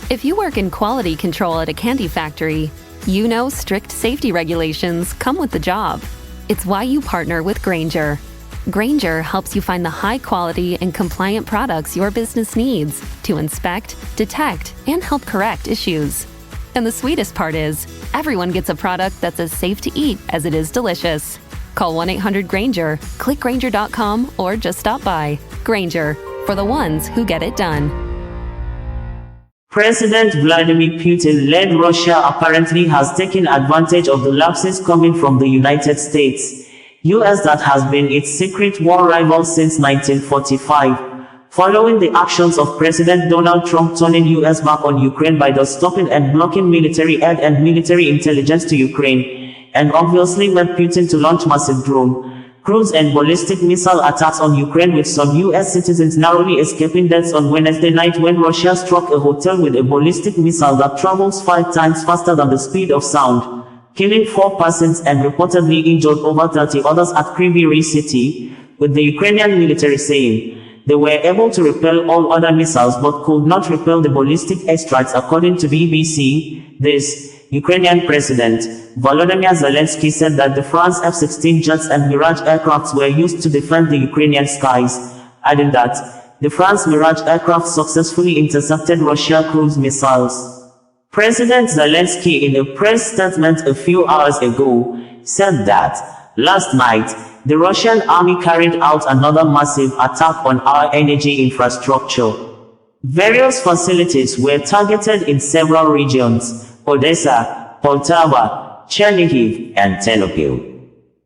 If you work in quality control at a candy factory, you know strict safety regulations come with the job. It's why you partner with Grainger. Grainger helps you find the high-quality and compliant products your business needs to inspect, detect, and help correct issues. And the sweetest part is, everyone gets a product that's as safe to eat as it is delicious. Call 1-800-GRAINGER, click Grainger.com, or just stop by. Grainger, for the ones who get it done. President Vladimir Putin-led Russia apparently has taken advantage of the lapses coming from the United States, US that has been its secret war rival since 1945, following the actions of President Donald Trump turning US back on Ukraine by thus stopping and blocking military aid and military intelligence to Ukraine, and obviously led Putin to launch massive drone, cruise and ballistic missile attacks on Ukraine, with some US citizens narrowly escaping deaths on Wednesday night when Russia struck a hotel with a ballistic missile that travels 5 times faster than the speed of sound, killing 4 persons and reportedly injured over 30 others at Kryvyi Rih city, with the Ukrainian military saying they were able to repel all other missiles but could not repel the ballistic airstrikes, according to BBC. This Ukrainian President Volodymyr Zelenskyy said that the France F-16 jets and Mirage Aircrafts were used to defend the Ukrainian skies, adding that the France Mirage aircraft successfully intercepted Russian cruise missiles. President Zelenskyy, in a press statement a few hours ago, said that last night the Russian army carried out another massive attack on our energy infrastructure. Various facilities were targeted in several regions: Odessa, Poltava, Chernihiv, and Ternopil.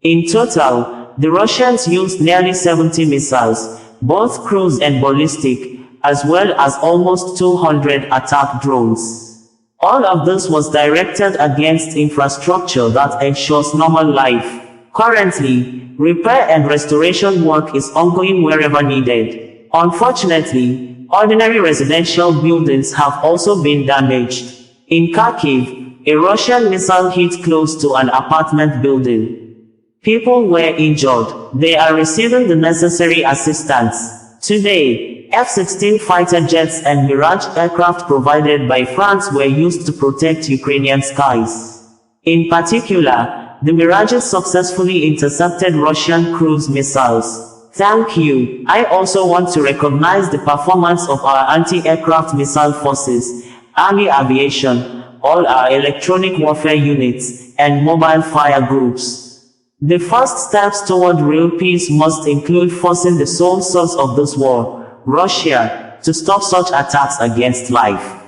In total, the Russians used nearly 70 missiles, both cruise and ballistic, as well as almost 200 attack drones. All of this was directed against infrastructure that ensures normal life. Currently, repair and restoration work is ongoing wherever needed. Unfortunately, ordinary residential buildings have also been damaged. In Kharkiv, a Russian missile hit close to an apartment building. People were injured. They are receiving the necessary assistance. Today, F-16 fighter jets and Mirage aircraft provided by France were used to protect Ukrainian skies. In particular, the Mirages successfully intercepted Russian cruise missiles. Thank you. I also want to recognize the performance of our anti-aircraft missile forces, Army Aviation, all our electronic warfare units, and mobile fire groups. The first steps toward real peace must include forcing the sole source of this war, Russia, to stop such attacks against life.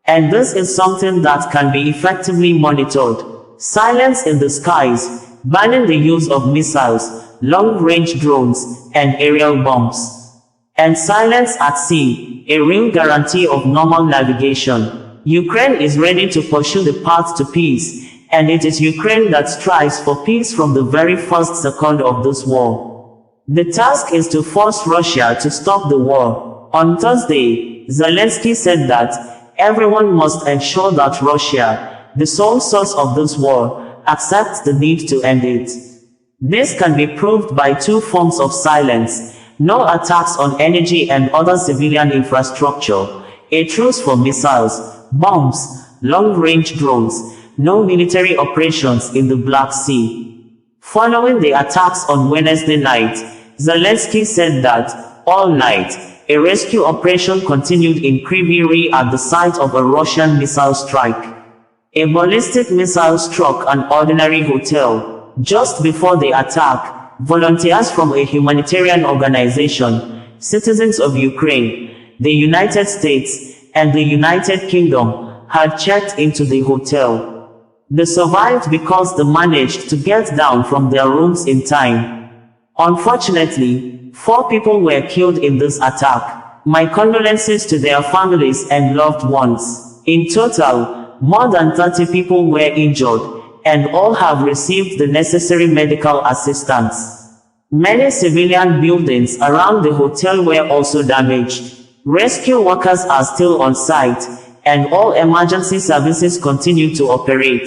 And this is something that can be effectively monitored. Silence in the skies, banning the use of missiles, long-range drones, and aerial bombs. And silence at sea, a real guarantee of normal navigation. Ukraine is ready to pursue the path to peace, and it is Ukraine that strives for peace from the very first second of this war. The task is to force Russia to stop the war. On Thursday, Zelenskyy said that everyone must ensure that Russia, the sole source of this war, accepts the need to end it. This can be proved by 2 forms of silence: no attacks on energy and other civilian infrastructure, a truce for missiles, bombs, long-range drones, no military operations in the Black Sea. Following the attacks on Wednesday night, Zelenskyy said that, all night, a rescue operation continued in Kryvyi Rih at the site of a Russian missile strike. A ballistic missile struck an ordinary hotel. Just before the attack, volunteers from a humanitarian organization, citizens of Ukraine, the United States, and the United Kingdom had checked into the hotel. They survived because they managed to get down from their rooms in time. Unfortunately, 4 people were killed in this attack. My condolences to their families and loved ones. In total, more than 30 people were injured, and all have received the necessary medical assistance. Many civilian buildings around the hotel were also damaged. Rescue workers are still on site, and all emergency services continue to operate.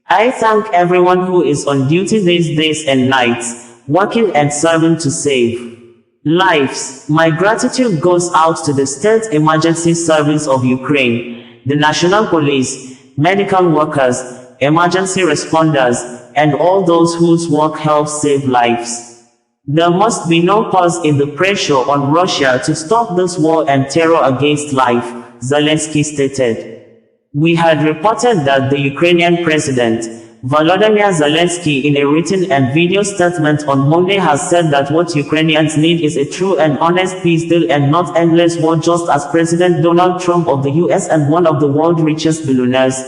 I thank everyone who is on duty these days and nights, working and serving to save lives. My gratitude goes out to the State Emergency Service of Ukraine, the national police, medical workers, emergency responders, and all those whose work helps save lives. There must be no pause in the pressure on Russia to stop this war and terror against life, Zelenskyy stated. We had reported that the Ukrainian President, Volodymyr Zelenskyy, in a written and video statement on Monday has said that what Ukrainians need is a true and honest peace deal and not endless war, just as President Donald Trump of the US and one of the world's richest billionaires,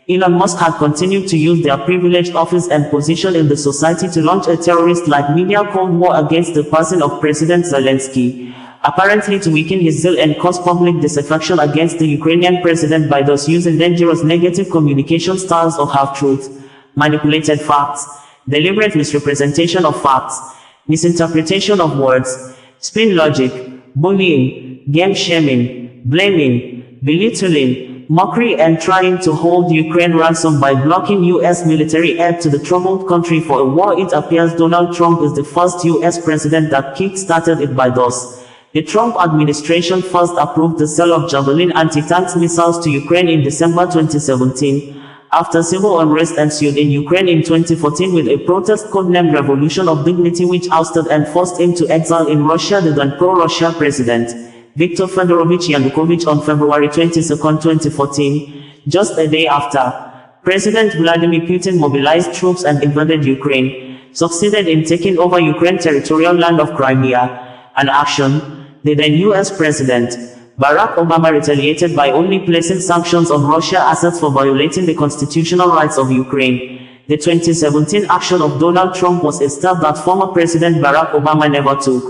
Elon Musk, had continued to use their privileged office and position in the society to launch a terrorist-like media cold war against the person of President Zelenskyy, apparently to weaken his zeal and cause public disaffection against the Ukrainian president by thus using dangerous negative communication styles of half-truth, manipulated facts, deliberate misrepresentation of facts, misinterpretation of words, spin logic, bullying, game-shaming, blaming, belittling, mockery, and trying to hold Ukraine ransom by blocking U.S. military aid to the troubled country for a war. It appears Donald Trump is the first U.S. president that kick-started it by thus. The Trump administration first approved the sale of Javelin anti-tank missiles to Ukraine in December 2017, after civil unrest ensued in Ukraine in 2014 with a protest codenamed Revolution of Dignity, which ousted and forced into exile in Russia the then pro-Russia president, Viktor Fedorovich Yanukovych, on February 22, 2014. Just a day after, President Vladimir Putin mobilized troops and invaded Ukraine, succeeded in taking over Ukraine's territorial land of Crimea, an action the then U.S. President, Barack Obama, retaliated by only placing sanctions on Russia assets for violating the constitutional rights of Ukraine. The 2017 action of Donald Trump was a step that former President Barack Obama never took,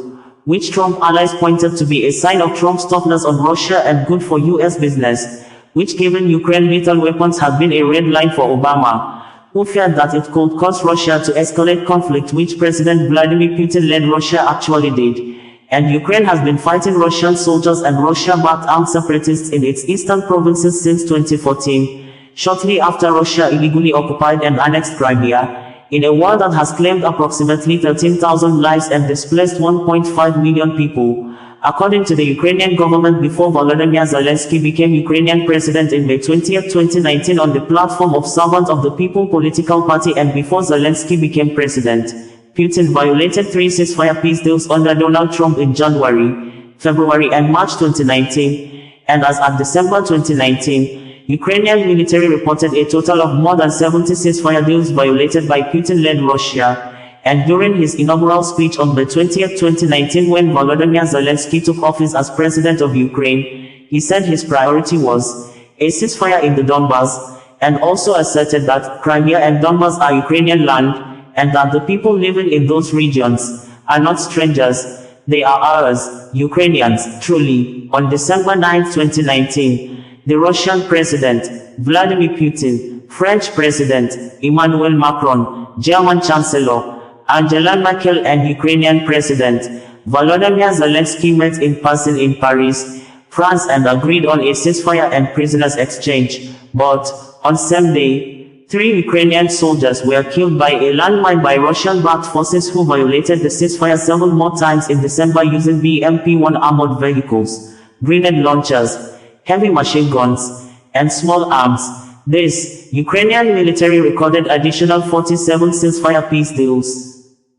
which Trump allies pointed to be a sign of Trump's toughness on Russia and good for U.S. business, which, given Ukraine lethal weapons, had been a red line for Obama, who feared that it could cause Russia to escalate conflict, which President Vladimir Putin-led Russia actually did. And Ukraine has been fighting Russian soldiers and Russia-backed armed separatists in its eastern provinces since 2014, shortly after Russia illegally occupied and annexed Crimea, in a war that has claimed approximately 13,000 lives and displaced 1.5 million people, according to the Ukrainian government before Volodymyr Zelenskyy became Ukrainian president in May 20, 2019 on the platform of Servant of the People political party, and before Zelenskyy became president. Putin violated 3 ceasefire peace deals under Donald Trump in January, February and March 2019, and as at December 2019, Ukrainian military reported a total of more than 70 ceasefire deals violated by Putin-led Russia. And during his inaugural speech on May 20, 2019, when Volodymyr Zelenskyy took office as president of Ukraine, he said his priority was a ceasefire in the Donbas, and also asserted that Crimea and Donbas are Ukrainian land, and that the people living in those regions are not strangers, they are ours, Ukrainians, truly. On December 9, 2019, the Russian President, Vladimir Putin, French President, Emmanuel Macron, German Chancellor, Angela Merkel, and Ukrainian President, Volodymyr Zelenskyy met in person in Paris, France, and agreed on a ceasefire and prisoners exchange. But, on same day, 3 Ukrainian soldiers were killed by a landmine by Russian-backed forces who violated the ceasefire several more times in December using BMP-1 armored vehicles, grenade launchers, heavy machine guns, and small arms. This, Ukrainian military recorded additional 47 ceasefire peace deals.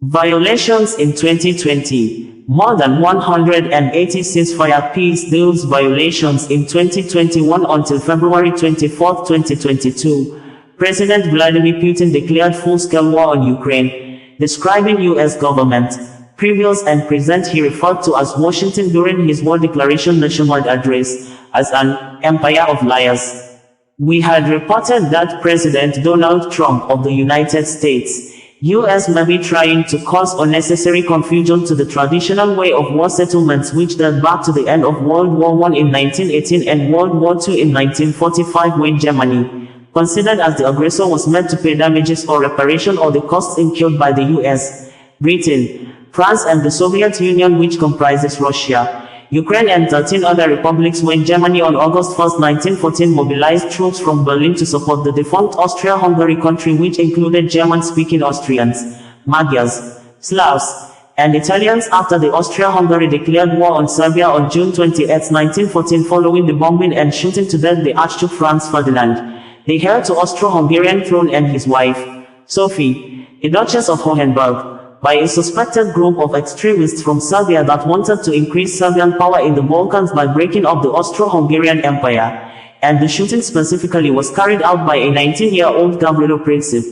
Violations in 2020. More than 180 ceasefire peace deals violations in 2021 until February 24, 2022. President Vladimir Putin declared full-scale war on Ukraine, describing U.S. government, previous and present he referred to as Washington during his war declaration nationwide address, as an empire of liars. We had reported that President Donald Trump of the United States, U.S. may be trying to cause unnecessary confusion to the traditional way of war settlements, which date back to the end of World War I in 1918 and World War II in 1945, when Germany, considered as the aggressor, was meant to pay damages or reparation or the costs incurred by the US, Britain, France, and the Soviet Union, which comprises Russia, Ukraine, and 13 other republics, when Germany on August 1, 1914 mobilized troops from Berlin to support the defunct Austria-Hungary country, which included German-speaking Austrians, Magyars, Slavs, and Italians after the Austria-Hungary declared war on Serbia on June 28, 1914 following the bombing and shooting to death the Archduke Franz Ferdinand, the heir to Austro-Hungarian throne, and his wife, Sophie, the Duchess of Hohenberg, by a suspected group of extremists from Serbia that wanted to increase Serbian power in the Balkans by breaking up the Austro-Hungarian Empire, and the shooting specifically was carried out by a 19-year-old Gavrilo Princip.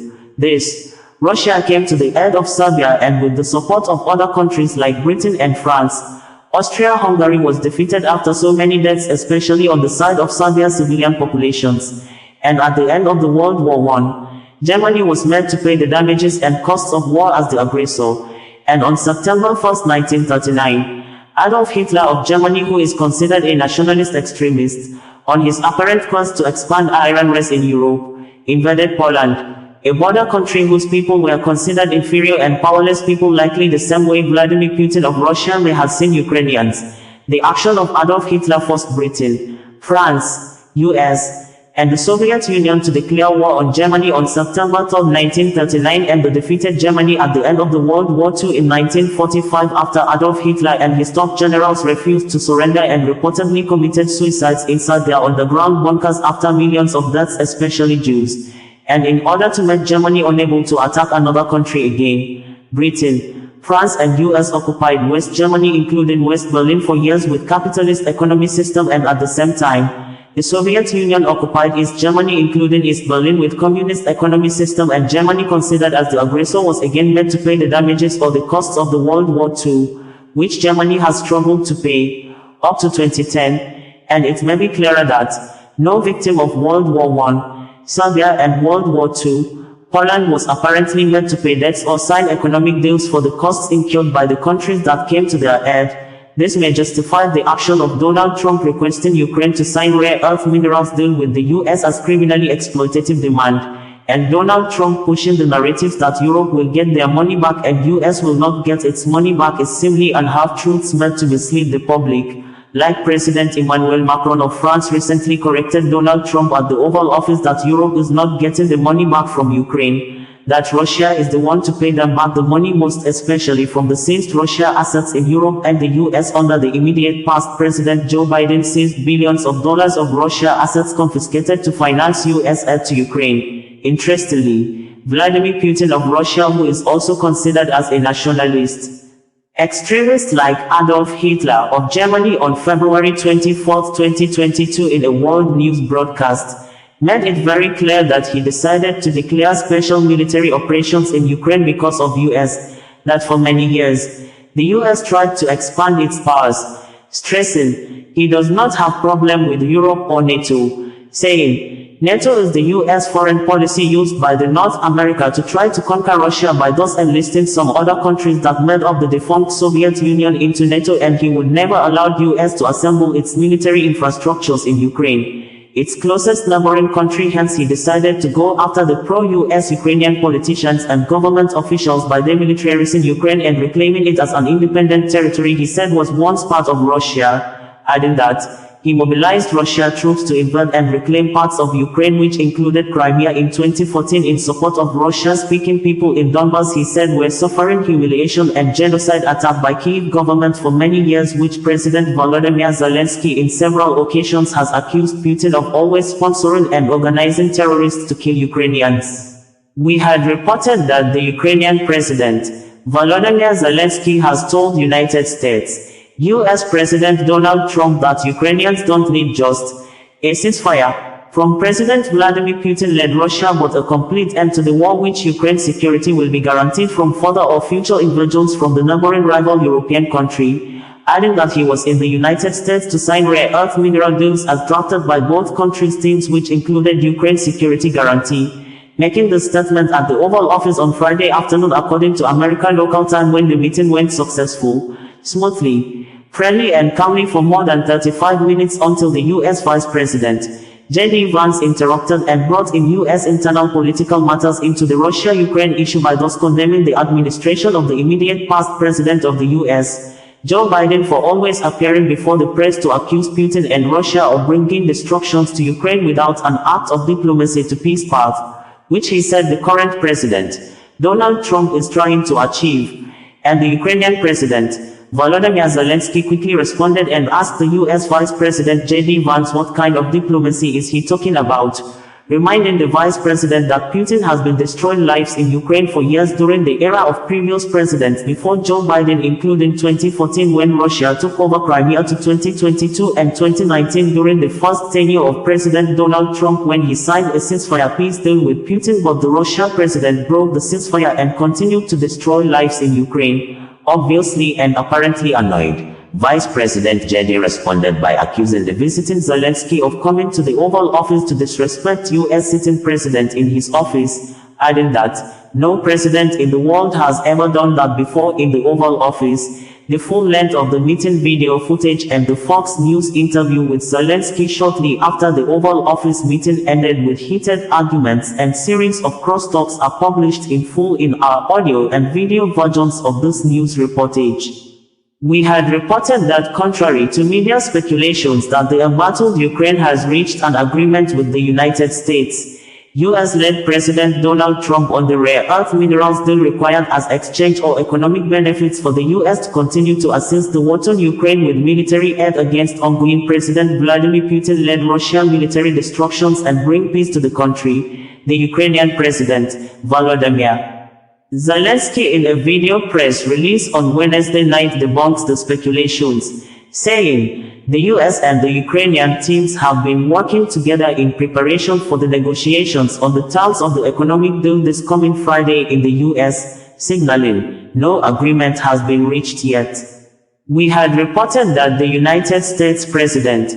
Russia came to the aid of Serbia, and with the support of other countries like Britain and France, Austria-Hungary was defeated after so many deaths, especially on the side of Serbia's civilian populations. And at the end of the World War I, Germany was made to pay the damages and costs of war as the aggressor. And on September 1, 1939, Adolf Hitler of Germany, who is considered a nationalist extremist, on his apparent quest to expand Iron race in Europe, invaded Poland, a border country whose people were considered inferior and powerless people, likely the same way Vladimir Putin of Russia may have seen Ukrainians. The action of Adolf Hitler forced Britain, France, US, and the Soviet Union to declare war on Germany on September 3, 1939, and defeated Germany at the end of the World War II in 1945 after Adolf Hitler and his top generals refused to surrender and reportedly committed suicides inside their underground bunkers after millions of deaths, especially Jews. And in order to make Germany unable to attack another country again, Britain, France and US occupied West Germany, including West Berlin, for years with capitalist economy system, and at the same time, the Soviet Union occupied East Germany, including East Berlin, with communist economy system, and Germany, considered as the aggressor, was again made to pay the damages or the costs of the World War II, which Germany has struggled to pay, up to 2010, and it may be clearer that no victim of World War I, Serbia and World War II, Poland was apparently made to pay debts or sign economic deals for the costs incurred by the countries that came to their aid. This may justify the action of Donald Trump requesting Ukraine to sign rare earth minerals deal with the US as criminally exploitative demand, and Donald Trump pushing the narratives that Europe will get their money back and US will not get its money back is simply and half-truths meant to mislead the public. Like President Emmanuel Macron of France recently corrected Donald Trump at the Oval Office that Europe is not getting the money back from Ukraine, that Russia is the one to pay them back the money, most especially from the seized Russia assets in Europe, and the US under the immediate past President Joe Biden seized billions of dollars of Russia assets confiscated to finance US aid to Ukraine. Interestingly, Vladimir Putin of Russia, who is also considered as a nationalist extremist like Adolf Hitler of Germany, on February 24, 2022 in a world news broadcast, made it very clear that he decided to declare special military operations in Ukraine because of US, that for many years, the US tried to expand its powers, stressing, he does not have problem with Europe or NATO, saying, NATO is the US foreign policy used by the North America to try to conquer Russia by thus enlisting some other countries that made up the defunct Soviet Union into NATO, and he would never allow US to assemble its military infrastructures in Ukraine, its closest neighboring country. Hence he decided to go after the pro-US Ukrainian politicians and government officials by demilitarizing Ukraine and reclaiming it as an independent territory he said was once part of Russia, adding that he mobilized Russian troops to invade and reclaim parts of Ukraine, which included Crimea, in 2014 in support of Russian-speaking people in Donbas he said were suffering humiliation and genocide attack by Kyiv government for many years, which President Volodymyr Zelenskyy in several occasions has accused Putin of always sponsoring and organizing terrorists to kill Ukrainians. We had reported that the Ukrainian President, Volodymyr Zelenskyy, has told United States, US President Donald Trump that Ukrainians don't need just a ceasefire from President Vladimir Putin-led Russia, but a complete end to the war, which Ukraine's security will be guaranteed from further or future invasions from the neighboring rival European country, adding that he was in the United States to sign rare earth mineral deals as drafted by both countries' teams, which included Ukraine's security guarantee, making the statement at the Oval Office on Friday afternoon according to American local time, when the meeting went successful, smoothly, friendly and calmly for more than 35 minutes until the US Vice President, J.D. Vance, interrupted and brought in US internal political matters into the Russia-Ukraine issue by thus condemning the administration of the immediate past President of the US, Joe Biden, for always appearing before the press to accuse Putin and Russia of bringing destructions to Ukraine without an act of diplomacy to peace path, which he said the current President, Donald Trump, is trying to achieve. and the Ukrainian President, Volodymyr Zelenskyy, quickly responded and asked the US Vice President J.D. Vance what kind of diplomacy is he talking about, reminding the Vice President that Putin has been destroying lives in Ukraine for years during the era of previous presidents before Joe Biden, including 2014 when Russia took over Crimea to 2022 and 2019 during the first tenure of President Donald Trump when he signed a ceasefire peace deal with Putin, but the Russian president broke the ceasefire and continued to destroy lives in Ukraine. Obviously and apparently annoyed, Vice President J.D. responded by accusing the visiting Zelenskyy of coming to the Oval Office to disrespect U.S. sitting president in his office, adding that no president in the world has ever done that before in the Oval Office. The full length of the meeting video footage and the Fox News interview with Zelenskyy shortly after the Oval Office meeting ended with heated arguments and series of crosstalks are published in full in our audio and video versions of this news reportage. We had reported that contrary to media speculations that the embattled Ukraine has reached an agreement with the United States, US-led President Donald Trump on the rare earth minerals deal required as exchange or economic benefits for the US to continue to assist the war-torn Ukraine with military aid against ongoing President Vladimir Putin-led Russian military destructions and bring peace to the country. The Ukrainian President, Volodymyr Zelenskyy, in a video press release on Wednesday night debunks the speculations, saying, "The US and the Ukrainian teams have been working together in preparation for the negotiations on the terms of the economic deal this coming Friday in the US, signaling, no agreement has been reached yet." We had reported that the United States President,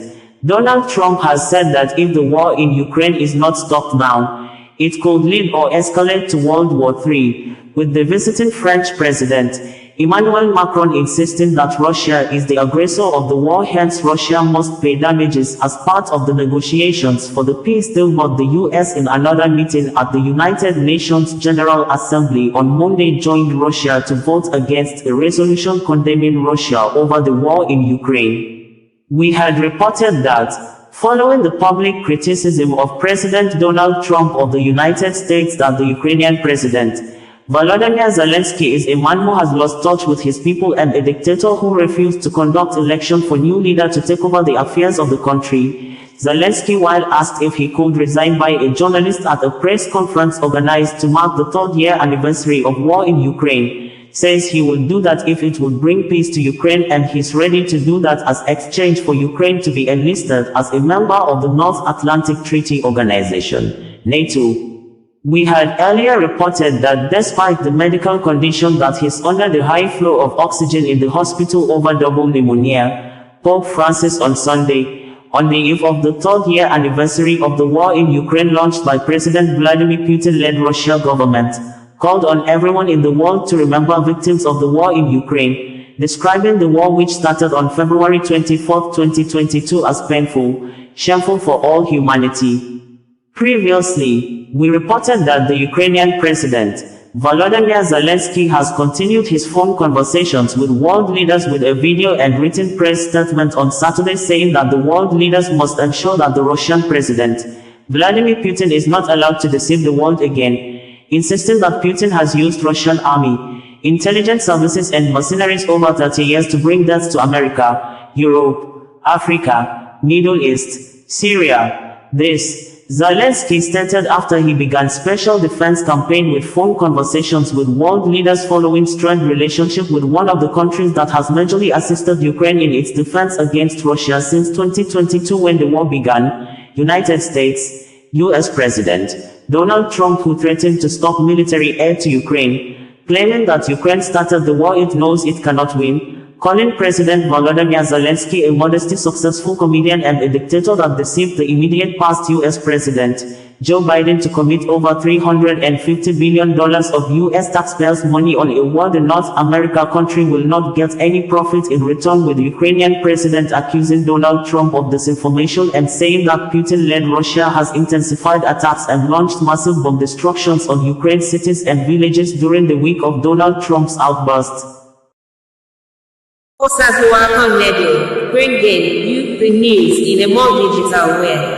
Donald Trump, has said that if the war in Ukraine is not stopped now, it could lead or escalate to World War III, with the visiting French President, Emmanuel Macron, insisting that Russia is the aggressor of the war, hence Russia must pay damages as part of the negotiations for the peace deal. But the US, in another meeting at the United Nations General Assembly on Monday, joined Russia to vote against a resolution condemning Russia over the war in Ukraine. We had reported that, following the public criticism of President Donald Trump of the United States that the Ukrainian President, Volodymyr Zelenskyy, is a man who has lost touch with his people and a dictator who refused to conduct election for new leader to take over the affairs of the country. Zelenskyy, while asked if he could resign by a journalist at a press conference organized to mark the third-year anniversary of war in Ukraine, says he will do that if it would bring peace to Ukraine, and he's ready to do that as exchange for Ukraine to be enlisted as a member of the North Atlantic Treaty Organization, NATO. We had earlier reported that despite the medical condition that he's under, the high flow of oxygen in the hospital over double pneumonia, Pope Francis on Sunday, on the eve of the third-year anniversary of the war in Ukraine launched by President Vladimir Putin-led Russian government, called on everyone in the world to remember victims of the war in Ukraine, describing the war, which started on February 24, 2022, as painful, shameful for all humanity. Previously, we reported that the Ukrainian President, Volodymyr Zelenskyy, has continued his phone conversations with world leaders with a video and written press statement on Saturday saying that the world leaders must ensure that the Russian President, Vladimir Putin, is not allowed to deceive the world again, insisting that Putin has used Russian army, intelligence services and mercenaries over 30 years to bring death to America, Europe, Africa, Middle East, Syria. This, Zelenskyy stated after he began special defense campaign with phone conversations with world leaders following strained relationship with one of the countries that has majorly assisted Ukraine in its defense against Russia since 2022 when the war began, United States, US President Donald Trump, who threatened to stop military aid to Ukraine, claiming that Ukraine started the war it knows it cannot win, calling President Volodymyr Zelenskyy a modestly successful comedian and a dictator that deceived the immediate past US President, Joe Biden, to commit over $350 billion of US taxpayers' money on a war the North America country will not get any profit in return, with the Ukrainian President accusing Donald Trump of disinformation and saying that Putin-led Russia has intensified attacks and launched massive bomb destructions on Ukraine cities and villages during the week of Donald Trump's outburst. Osazuwa Radio, bringing you the news in a more digital way.